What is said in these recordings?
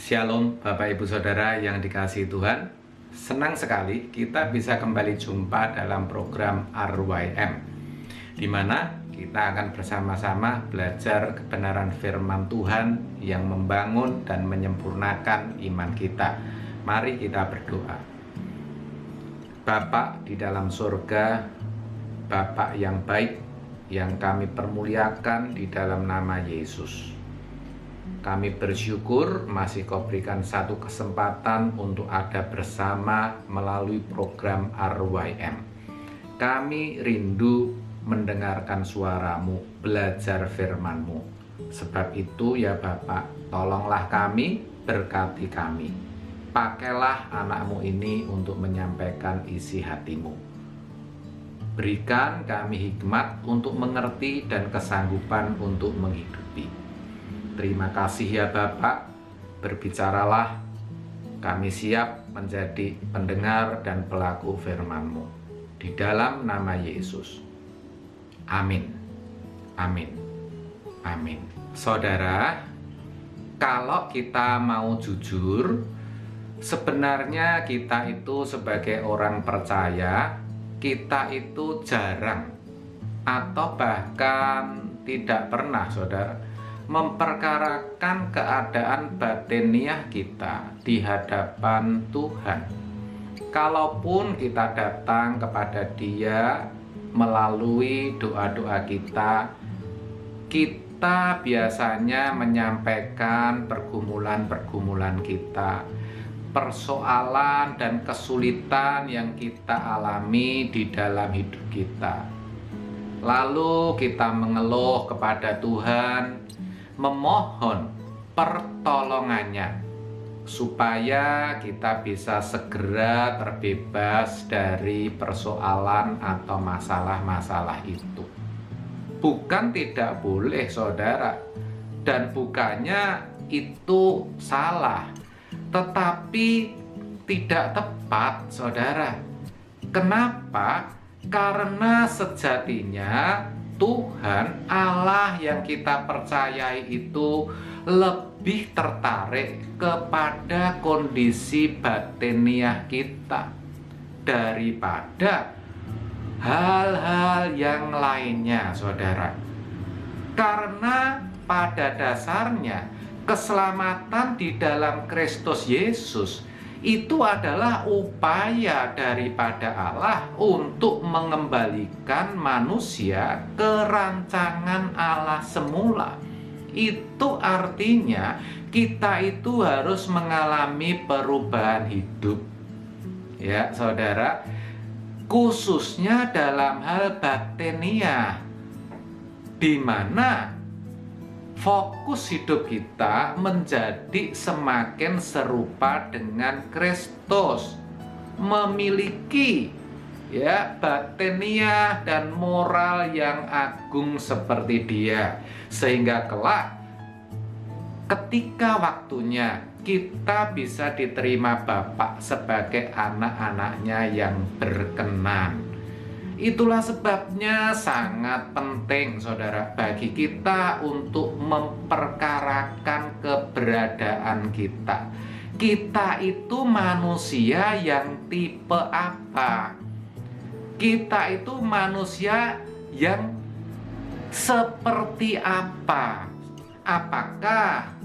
Shalom Bapak Ibu Saudara yang dikasihi Tuhan. Senang sekali kita bisa kembali jumpa dalam program RYM, di mana kita akan bersama-sama belajar kebenaran firman Tuhan yang membangun dan menyempurnakan iman kita. Mari kita berdoa. Bapa di dalam surga, Bapa yang baik, yang kami permuliakan di dalam nama Yesus. Kami bersyukur masih Kau berikan satu kesempatan untuk ada bersama melalui program RYM. Kami rindu mendengarkan suara-Mu, belajar firman-Mu. Sebab itu ya Bapak, tolonglah kami, berkati kami. Pakailah anak-Mu ini untuk menyampaikan isi hati-Mu. Berikan kami hikmat untuk mengerti dan kesanggupan untuk menghidupi. Terima kasih ya Bapak, berbicaralah, kami siap menjadi pendengar dan pelaku firman-Mu. Di dalam nama Yesus. Amin. Amin. Amin. Saudara, kalau kita mau jujur, sebenarnya kita itu sebagai orang percaya, kita itu jarang atau bahkan tidak pernah, saudara, memperkarakan keadaan batiniah kita di hadapan Tuhan. Kalaupun kita datang kepada Dia melalui doa-doa kita, kita biasanya menyampaikan pergumulan-pergumulan kita, persoalan dan kesulitan yang kita alami di dalam hidup kita. Lalu kita mengeluh kepada Tuhan, memohon pertolongannya supaya kita bisa segera terbebas dari persoalan atau masalah-masalah itu. Bukan tidak boleh, saudara, dan bukannya itu salah, tetapi tidak tepat, saudara. Kenapa? Karena sejatinya Tuhan Allah yang kita percayai itu lebih tertarik kepada kondisi batiniah kita daripada hal-hal yang lainnya, saudara. Karena pada dasarnya keselamatan di dalam Kristus Yesus itu adalah upaya daripada Allah untuk mengembalikan manusia ke rancangan Allah semula. Itu artinya kita itu harus mengalami perubahan hidup. Ya, saudara, khususnya dalam hal batiniah, di mana fokus hidup kita menjadi semakin serupa dengan Kristus, memiliki ya batiniah dan moral yang agung seperti Dia, sehingga kelak ketika waktunya kita bisa diterima Bapa sebagai anak-anaknya yang berkenan. Itulah sebabnya sangat penting, saudara, bagi kita untuk memperkarakan keberadaan kita. Kita itu manusia yang tipe apa? Kita itu manusia yang seperti apa? Apakah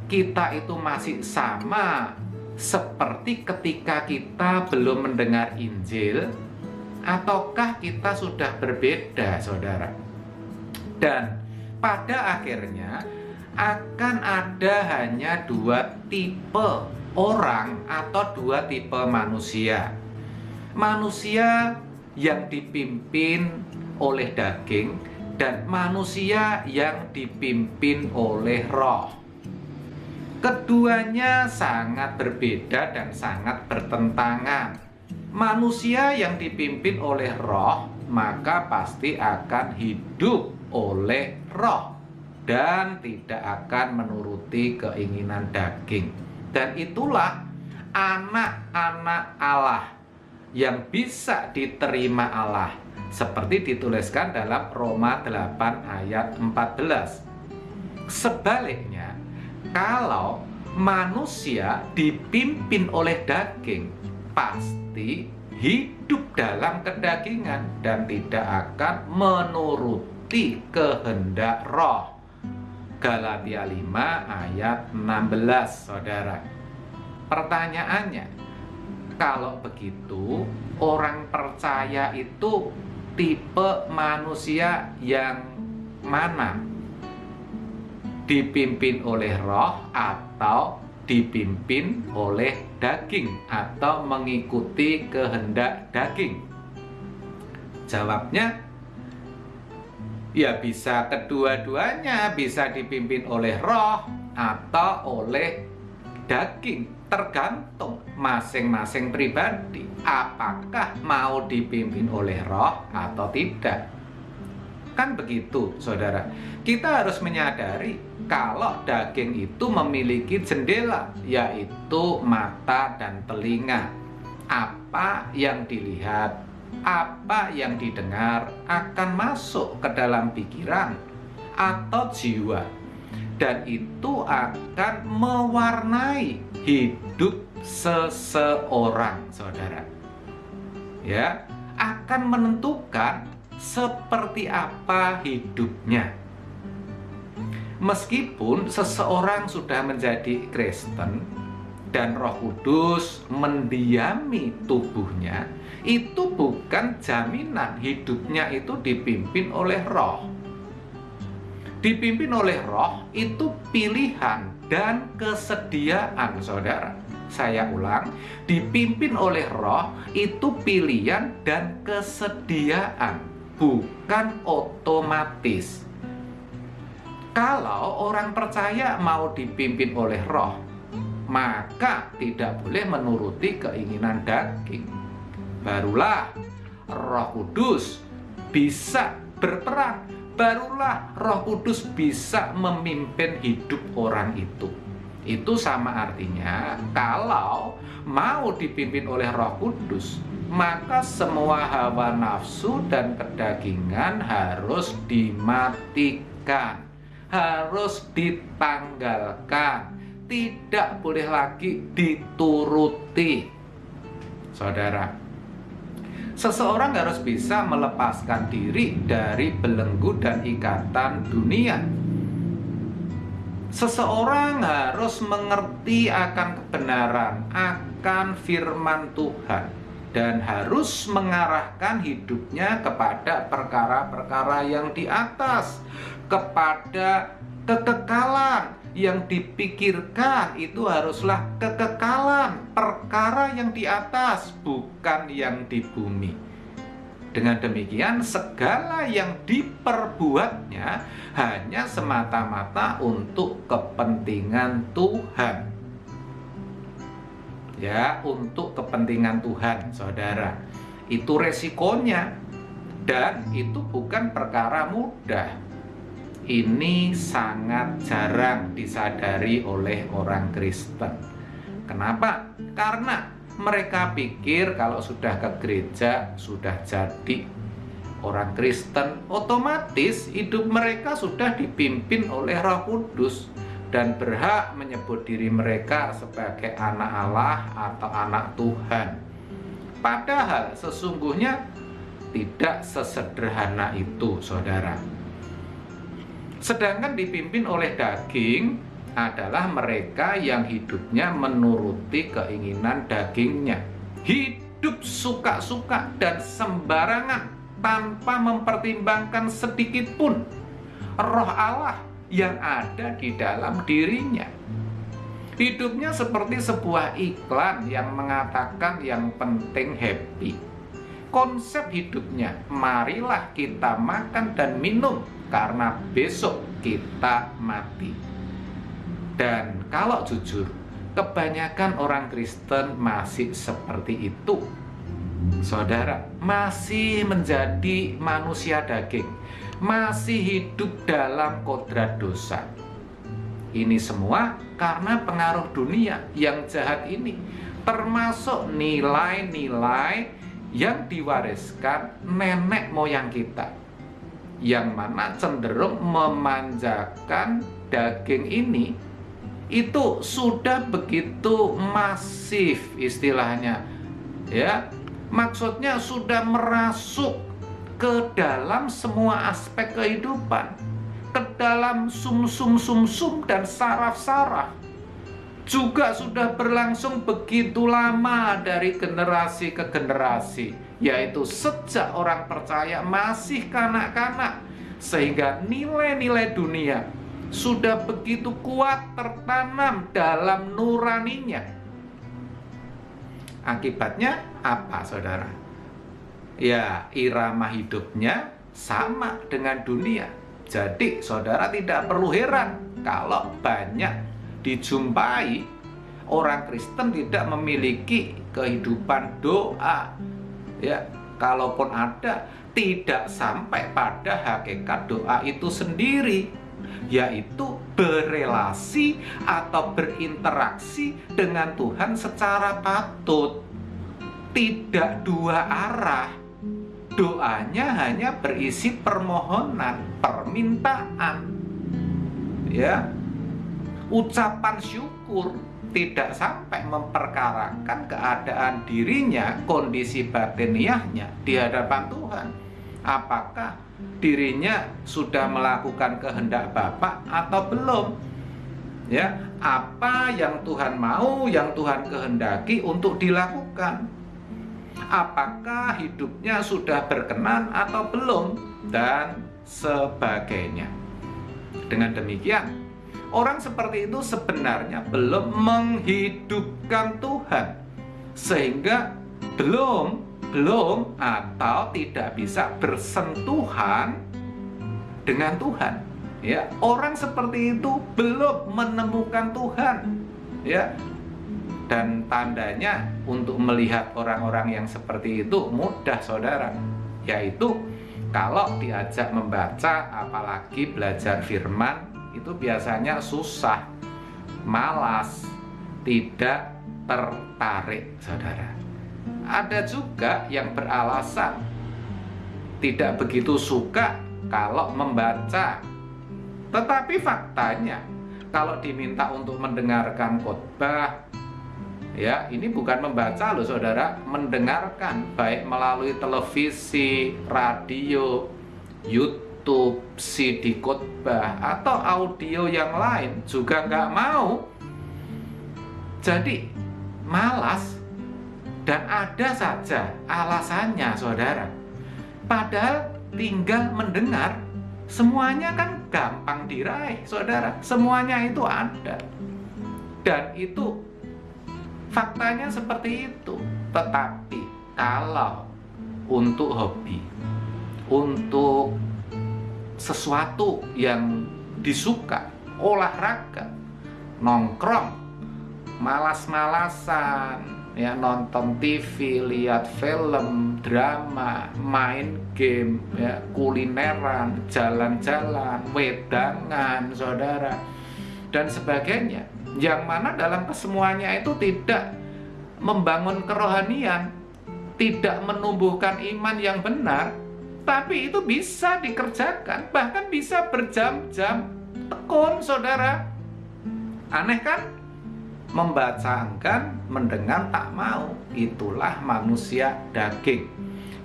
kita itu masih sama seperti ketika kita belum mendengar Injil? Ataukah kita sudah berbeda, saudara? Dan pada akhirnya akan ada hanya dua tipe orang atau dua tipe manusia. Manusia yang dipimpin oleh daging dan manusia yang dipimpin oleh roh. Keduanya sangat berbeda dan sangat bertentangan. Manusia yang dipimpin oleh roh maka pasti akan hidup oleh roh dan tidak akan menuruti keinginan daging. Dan itulah anak-anak Allah yang bisa diterima Allah, seperti dituliskan dalam Roma 8 ayat 14. Sebaliknya, kalau manusia dipimpin oleh daging pasti hidup dalam kedagingan dan tidak akan menuruti kehendak roh. Galatia 5 ayat 16, saudara. Pertanyaannya, kalau begitu orang percaya itu tipe manusia yang mana? Dipimpin oleh roh atau dipimpin oleh daging atau mengikuti kehendak daging? Jawabnya, ya bisa kedua-duanya, bisa dipimpin oleh roh atau oleh daging, tergantung masing-masing pribadi apakah mau dipimpin oleh roh atau tidak. Kan begitu, saudara. Kita harus menyadari kalau daging itu memiliki jendela, yaitu mata dan telinga. Apa yang dilihat, apa yang didengar akan masuk ke dalam pikiran atau jiwa, dan itu akan mewarnai hidup seseorang, saudara. Ya, akan menentukan seperti apa hidupnya. Meskipun seseorang sudah menjadi Kristen dan Roh Kudus mendiami tubuhnya, itu bukan jaminan hidupnya itu dipimpin oleh roh. Dipimpin oleh roh itu pilihan dan kesediaan, saudara. Saya ulang, dipimpin oleh roh itu pilihan dan kesediaan, bukan otomatis. Kalau orang percaya mau dipimpin oleh roh, maka tidak boleh menuruti keinginan daging. Barulah Roh Kudus bisa berperan, barulah Roh Kudus bisa memimpin hidup orang itu. Itu sama artinya kalau mau dipimpin oleh Roh Kudus, maka semua hawa nafsu dan kedagingan harus dimatikan, harus ditanggalkan, tidak boleh lagi dituruti. Saudara, seseorang harus bisa melepaskan diri dari belenggu dan ikatan dunia. Seseorang harus mengerti akan kebenaran, akan firman Tuhan, dan harus mengarahkan hidupnya kepada perkara-perkara yang di atas, kepada kekekalan. Yang dipikirkan itu haruslah kekekalan, perkara yang di atas, bukan yang di bumi. Dengan demikian, segala yang diperbuatnya hanya semata-mata untuk kepentingan Tuhan. Ya, untuk kepentingan Tuhan, saudara. Itu resikonya, dan itu bukan perkara mudah. Ini sangat jarang disadari oleh orang Kristen. Kenapa? Karena mereka pikir kalau sudah ke gereja, sudah jadi orang Kristen, otomatis hidup mereka sudah dipimpin oleh Roh Kudus dan berhak menyebut diri mereka sebagai anak Allah atau anak Tuhan. Padahal sesungguhnya tidak sesederhana itu, saudara. Sedangkan dipimpin oleh daging adalah mereka yang hidupnya menuruti keinginan dagingnya. Hidup suka-suka dan sembarangan tanpa mempertimbangkan sedikit pun Roh Allah yang ada di dalam dirinya. Hidupnya seperti sebuah iklan yang mengatakan yang penting happy. Konsep hidupnya, marilah kita makan dan minum karena besok kita mati. Dan kalau jujur, kebanyakan orang Kristen masih seperti itu. Saudara, masih menjadi manusia daging, masih hidup dalam kodrat dosa. Ini semua karena pengaruh dunia yang jahat ini, termasuk nilai-nilai yang diwariskan nenek moyang kita, yang mana cenderung memanjakan daging ini. itu sudah begitu masif istilahnya, ya. Maksudnya sudah merasuk ke dalam semua aspek kehidupan, ke dalam sum-sum dan saraf-saraf. Juga sudah berlangsung begitu lama dari generasi ke generasi, yaitu sejak orang percaya masih kanak-kanak, sehingga nilai-nilai dunia sudah begitu kuat tertanam dalam nuraninya. Akibatnya apa, saudara? Ya, irama hidupnya sama dengan dunia. Jadi, saudara tidak perlu heran kalau banyak dijumpai orang Kristen tidak memiliki kehidupan doa. Ya, kalaupun ada, tidak sampai pada hakikat doa itu sendiri, yaitu berelasi atau berinteraksi dengan Tuhan secara patut, tidak dua arah. Doanya hanya berisi permohonan, permintaan, ya, ucapan syukur, tidak sampai memperkarakan keadaan dirinya, kondisi batiniahnya di hadapan Tuhan. Apakah dirinya sudah melakukan kehendak Bapa atau belum? Ya, apa yang Tuhan mau, yang Tuhan kehendaki untuk dilakukan? Apakah hidupnya sudah berkenan atau belum? Dan sebagainya. Dengan demikian, orang seperti itu sebenarnya belum menghidupkan Tuhan, sehingga belum atau tidak bisa bersentuhan dengan Tuhan. Ya, orang seperti itu belum menemukan Tuhan. Ya. Dan tandanya untuk melihat orang-orang yang seperti itu mudah, saudara, yaitu kalau diajak membaca, apalagi belajar firman, itu biasanya susah, malas, tidak tertarik, saudara. Ada juga yang beralasan tidak begitu suka kalau membaca. Tetapi faktanya, kalau diminta untuk mendengarkan khotbah, ya, ini bukan membaca loh, saudara, mendengarkan, baik melalui televisi, radio, YouTube, CD khotbah, atau audio yang lain juga nggak mau. Jadi malas, dan ada saja alasannya, saudara. Padahal tinggal mendengar, semuanya kan gampang diraih, saudara. Semuanya itu ada, dan itu faktanya seperti itu. Tetapi kalau untuk hobi, untuk sesuatu yang disuka, olahraga, nongkrong, malas-malasan, ya, nonton TV, lihat film, drama, main game, ya, kulineran, jalan-jalan, wedangan, saudara, dan sebagainya, yang mana dalam kesemuanya itu tidak membangun kerohanian, tidak menumbuhkan iman yang benar, tapi itu bisa dikerjakan, bahkan bisa berjam-jam tekun, saudara. Aneh kan? Membaca enggan, mendengar tak mau. Itulah manusia daging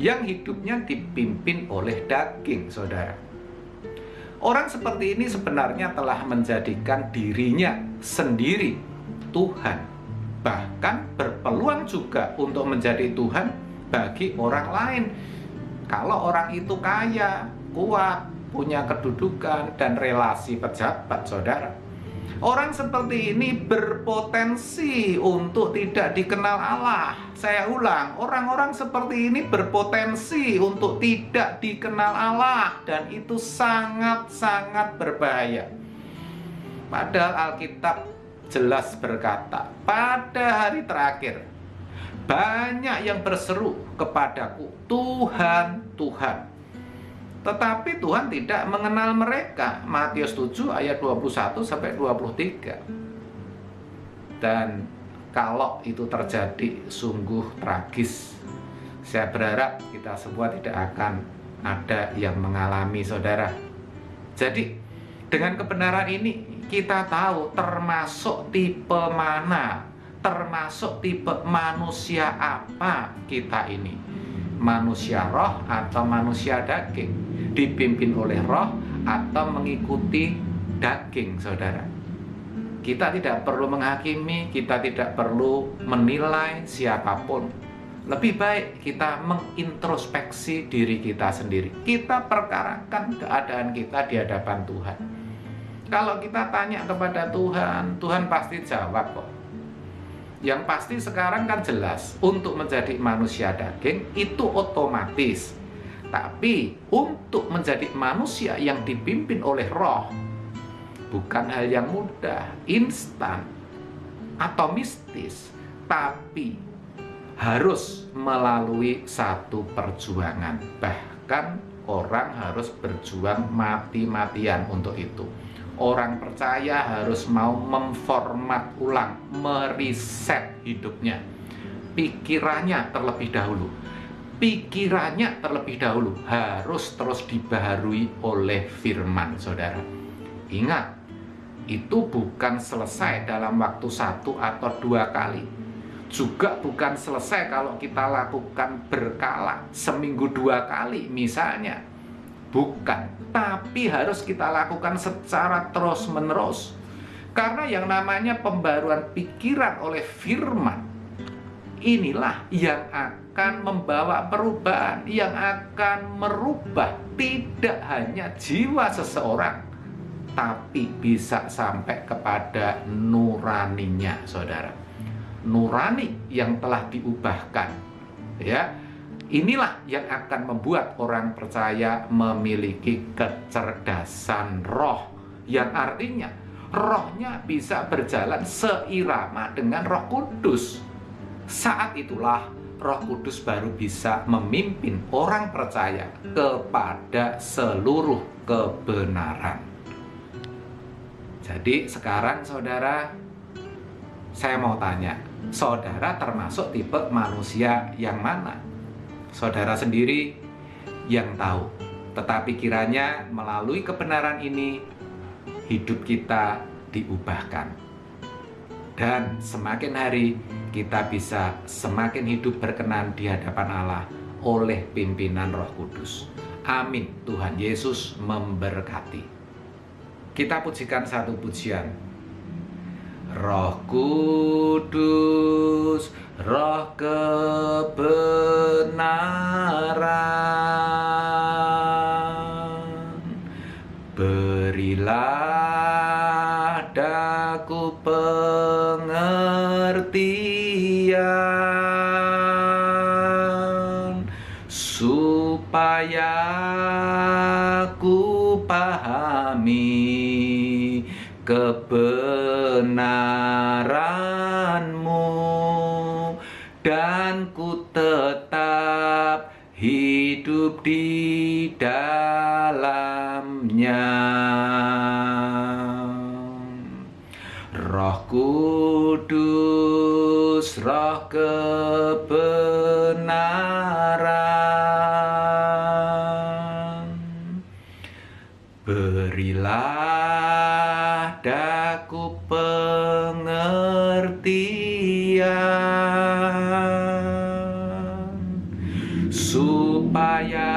yang hidupnya dipimpin oleh daging, saudara. Orang seperti ini sebenarnya telah menjadikan dirinya sendiri Tuhan, bahkan berpeluang juga untuk menjadi Tuhan bagi orang lain. Kalau orang itu kaya, kuat, punya kedudukan dan relasi pejabat, saudara, orang seperti ini berpotensi untuk tidak dikenal Allah. Saya ulang, orang-orang seperti ini berpotensi untuk tidak dikenal Allah, dan itu sangat-sangat berbahaya. Padahal Alkitab jelas berkata, pada hari terakhir banyak yang berseru kepadaku, Tuhan, Tuhan, tetapi Tuhan tidak mengenal mereka. Matius 7 ayat 21 sampai 23. Dan kalau itu terjadi sungguh tragis. Saya berharap kita semua tidak akan ada yang mengalami, saudara. Jadi dengan kebenaran ini kita tahu termasuk tipe mana, termasuk tipe manusia apa kita ini. Manusia roh atau manusia daging, dipimpin oleh roh atau mengikuti daging, saudara. Kita tidak perlu menghakimi, kita tidak perlu menilai siapapun. Lebih baik kita mengintrospeksi diri kita sendiri. Kita perkarakan keadaan kita di hadapan Tuhan. Kalau kita tanya kepada Tuhan, Tuhan pasti jawab kok. Yang pasti sekarang kan jelas, untuk menjadi manusia daging itu otomatis. Tapi untuk menjadi manusia yang dipimpin oleh roh, bukan hal yang mudah, instan, atau mistis, tapi harus melalui satu perjuangan. Bahkan orang harus berjuang mati-matian untuk itu. Orang percaya harus mau memformat ulang, meriset hidupnya, pikirannya terlebih dahulu. Pikirannya terlebih dahulu harus terus dibaharui oleh firman, saudara. Ingat, itu bukan selesai dalam waktu 1 atau 2 kali. Juga bukan selesai kalau kita lakukan berkala, seminggu 2 kali misalnya. Bukan, tapi harus kita lakukan secara terus-menerus. Karena yang namanya pembaruan pikiran oleh firman, inilah yang akan membawa perubahan, yang akan merubah tidak hanya jiwa seseorang, tapi bisa sampai kepada nuraninya, saudara. Nurani yang telah diubahkan, ya. Inilah yang akan membuat orang percaya memiliki kecerdasan roh, yang artinya rohnya bisa berjalan seirama dengan Roh Kudus. Saat itulah Roh Kudus baru bisa memimpin orang percaya kepada seluruh kebenaran. Jadi sekarang, saudara, saya mau tanya, saudara termasuk tipe manusia yang mana? Saudara sendiri yang tahu. Tetapi kiranya melalui kebenaran ini hidup kita diubahkan. Dan semakin hari kita bisa semakin hidup berkenan di hadapan Allah oleh pimpinan Roh Kudus. Amin. Tuhan Yesus memberkati. Kita pujikan satu pujian. Roh Kudus, Roh kebenaran, berilah daku pengertian, supaya ku pahami kebenaran-Mu dan ku tetap hidup di dalamnya. Roh Kudus, Roh kebenaran, berilah daku pengertian, supaya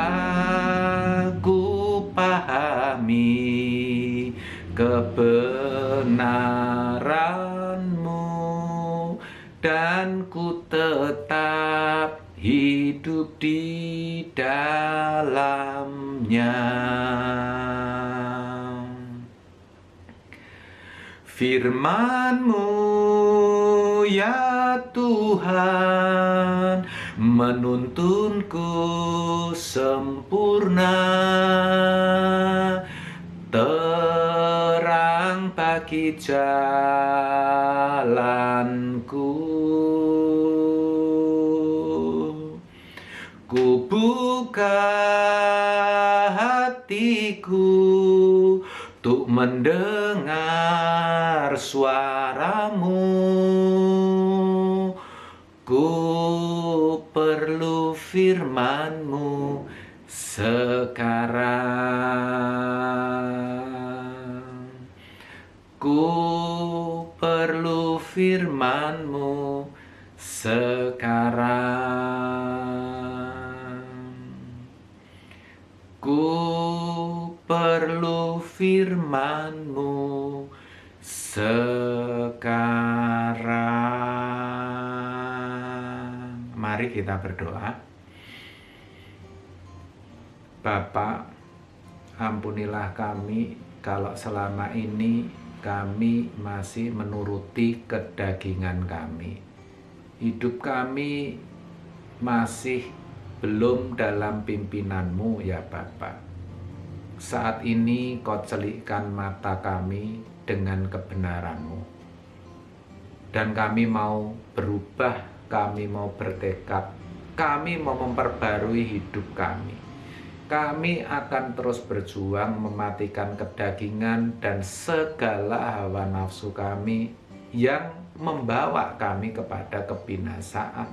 ku pahami kebenaran-Mu dan ku tetap hidup di dalamnya. Firman-Mu ya Tuhan menuntunku sempurna, terang bagi jalanku. Ku buka hatiku untuk mendengar suara-Mu. Ku perlu firman-Mu sekarang. Ku firman-Mu sekarang. Ku perlu firman-Mu sekarang. Mari kita berdoa. Bapa, ampunilah kami kalau selama ini kami masih menuruti kedagingan kami. Hidup kami masih belum dalam pimpinan-Mu ya Bapa. Saat ini Kau celikkan mata kami dengan kebenaran-Mu. Dan kami mau berubah, kami mau bertekad, kami mau memperbarui hidup kami. Kami akan terus berjuang mematikan kedagingan dan segala hawa nafsu kami yang membawa kami kepada kebinasaan.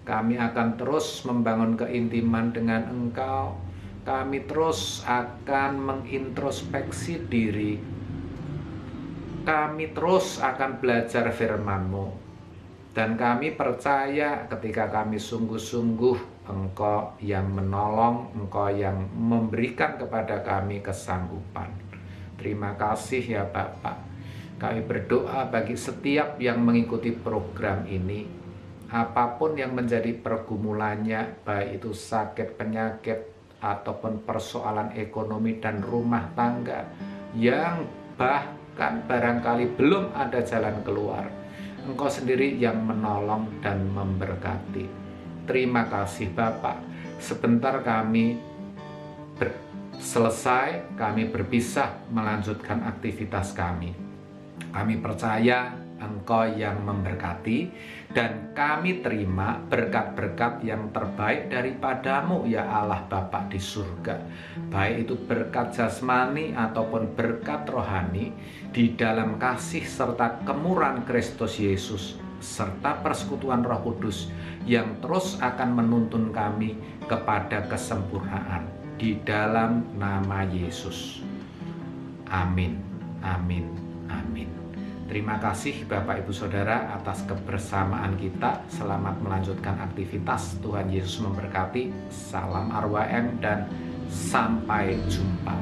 Kami akan terus membangun keintiman dengan Engkau. Kami terus akan mengintrospeksi diri. Kami terus akan belajar firman-Mu. Dan kami percaya ketika kami sungguh-sungguh Engkau yang menolong, Engkau yang memberikan kepada kami kesanggupan. Terima kasih ya Bapak. Kami berdoa bagi setiap yang mengikuti program ini, apapun yang menjadi pergumulannya, baik itu sakit, penyakit, ataupun persoalan ekonomi dan rumah tangga, yang bahkan barangkali belum ada jalan keluar, Engkau sendiri yang menolong dan memberkati. Terima kasih Bapak. Sebentar kami selesai, kami berpisah melanjutkan aktivitas kami. Kami percaya Engkau yang memberkati, dan kami terima berkat-berkat yang terbaik daripada-Mu ya Allah Bapa di surga. Baik itu berkat jasmani ataupun berkat rohani, di dalam kasih serta kemurahan Kristus Yesus, serta persekutuan Roh Kudus yang terus akan menuntun kami kepada kesempurnaan di dalam nama Yesus. Amin, amin, amin. Terima kasih Bapak Ibu Saudara atas kebersamaan kita. Selamat melanjutkan aktivitas. Tuhan Yesus memberkati. Salam RWM dan sampai jumpa.